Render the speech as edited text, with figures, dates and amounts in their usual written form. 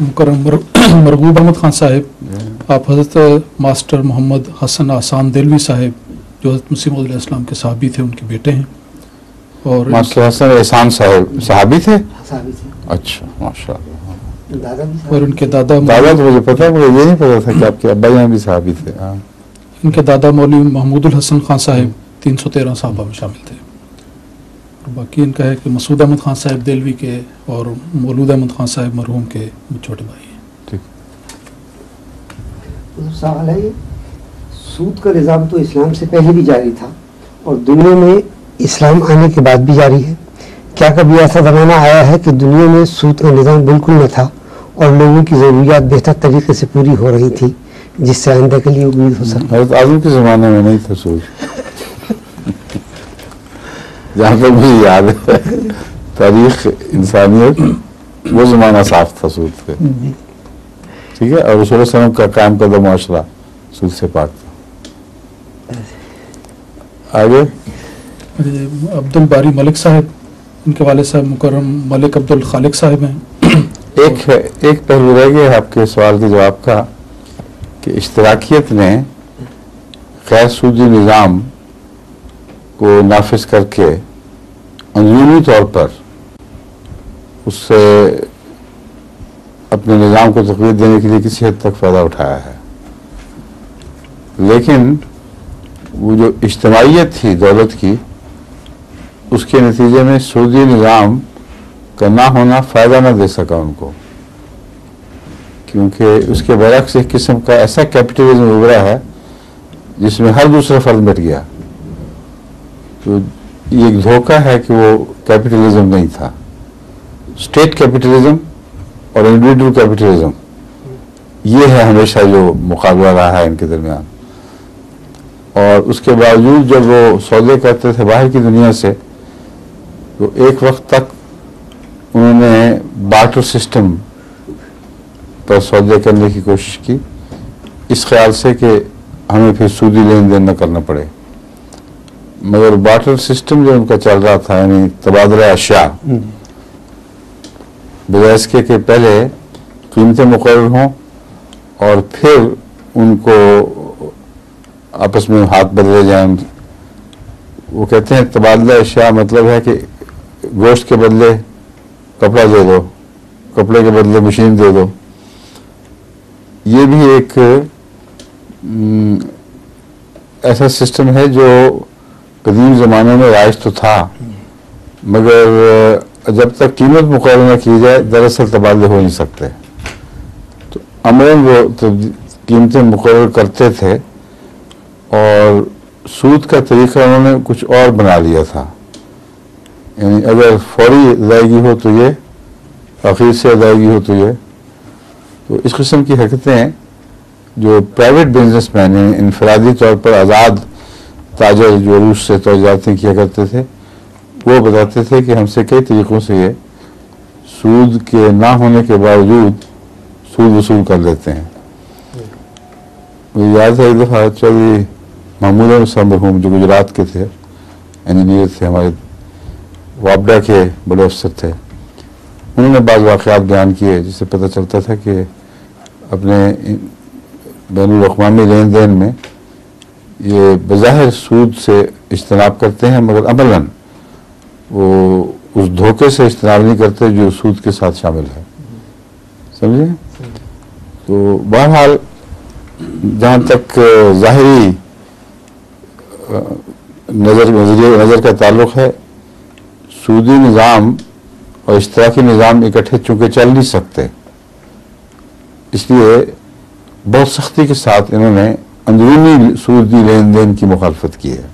مکرم مرغوب احمد خان صاحب آپ حضرت ماسٹر محمد حسن احسان دلوی صاحب جو حضرت مسیح موعود علیہ السلام کے صحابی تھے ان کے بیٹے ہیں. اور ماسٹر حسن احسان صاحب صحابی تھے؟ اچھا ماشاء اللہ. اور ان کے دادا تو مجھے پتا ہے، مجھے یہ نہیں پتا تھا کہ آپ کے ابا جان بھی صحابی تھے. ان کے دادا مولوی محمود الحسن خان صاحب 313 صحابہ میں شامل تھے. باقی ان کا ہے کہ مسعود احمد خان صاحب دلوی کے اور مولود احمد خان صاحب مرحوم کے چھوٹے بھائی ہیں. سوال ہے، سود کا نظام تو اسلام سے پہلے بھی جاری تھا اور دنیا میں اسلام آنے کے بعد بھی جاری ہے. کیا کبھی ایسا زمانہ آیا ہے کہ دنیا میں سود کا نظام بالکل نہ تھا اور لوگوں کی ضروریات بہتر طریقے سے پوری ہو رہی تھی جس سے آئندہ کے لیے امید ہو سکتی؟ حضرت آدم کے زمانے میں نہیں تھا سود، جہاں تک مجھے یاد ہے تاریخ انسانیت وہ زمانہ صاف تھا سود پہ، ٹھیک ہے، اور رسول اللہ علیہ وسلم کا قائم کردہ معاشرہ سود سے پاک تھا. آگے عبد الباری ملک صاحب، ان کے والد صاحب مکرم ملک عبد الخالق صاحب ہیں. ایک پہلو رہ گیا آپ کے سوال کے جواب کا کہ اشتراکیت نے غیر سودی نظام کو نافذ کر کے اندرونی طور پر اس سے اپنے نظام کو تقویت دینے کے لیے کسی حد تک فائدہ اٹھایا ہے، لیکن وہ جو اجتماعیت تھی دولت کی، اس کے نتیجے میں سودی نظام کا نہ ہونا فائدہ نہ دے سکا ان کو، کیونکہ اس کے برعکس ایک قسم کا ایسا کیپٹلزم ابھرا ہے جس میں ہر دوسرا فرد مٹ گیا. تو یہ ایک دھوکہ ہے کہ وہ کیپٹلزم نہیں تھا. اسٹیٹ کیپٹلزم اور انڈیویڈول کیپٹلزم یہ ہے ہمیشہ جو مقابلہ رہا ہے ان کے درمیان. اور اس کے باوجود جب وہ سودے کرتے تھے باہر کی دنیا سے تو ایک وقت تک انہوں نے بارٹر سسٹم پر سودے کرنے کی کوشش کی، اس خیال سے کہ ہمیں پھر سودی لین دین نہ کرنا پڑے. مگر بارٹر سسٹم جو ان کا چل رہا تھا، یعنی تبادلہ اشیاء، بجائے اس کے کہ پہلے قیمتیں مقرر ہوں اور پھر ان کو آپس میں ہاتھ بدلے جائیں. وہ کہتے ہیں تبادلہ اشیاء مطلب ہے کہ گوشت کے بدلے کپڑا دے دو، کپڑے کے بدلے مشین دے دو. یہ بھی ایک ایسا سسٹم ہے جو قدیم زمانے میں رائج تو تھا، مگر جب تک قیمت مقرر نہ کی جائے دراصل تبادلے ہو نہیں سکتے. تو عملاً وہ قیمتیں مقرر کرتے تھے اور سود کا طریقہ انہوں نے کچھ اور بنا لیا تھا. یعنی اگر فوری ادائیگی ہو تو یہ، تاخیر سے ادائیگی ہو تو یہ. تو اس قسم کی حرکتیں جو پرائیویٹ بزنس مین، انفرادی طور پر آزاد تاجر جو روس سے توجیہاتیں کیا کرتے تھے، وہ بتاتے تھے کہ ہم سے کئی طریقوں سے یہ سود کے نہ ہونے کے باوجود سود وصول کر لیتے ہیں. مجھے یاد ہے ایک دفعہ چودھری محمود احمد صاحب مرحوم جو گجرات کے تھے، انجینئر تھے، ہمارے وابڈا کے بڑے افسر تھے، انہوں نے بعض واقعات بیان کیے جس سے پتہ چلتا تھا کہ اپنے بین الاقوامی لین دین میں یہ بظاہر سود سے اجتناب کرتے ہیں مگر عملاً وہ اس دھوکے سے اجتناب نہیں کرتے جو سود کے ساتھ شامل ہے. سمجھے؟ تو بہرحال جہاں تک ظاہری نظر کا تعلق ہے، سودی نظام اور اشتراکی نظام اکٹھے چونکہ چل نہیں سکتے، اس لیے بہت سختی کے ساتھ انہوں نے اندرونی سودی لین دین کی مخالفت کی ہے.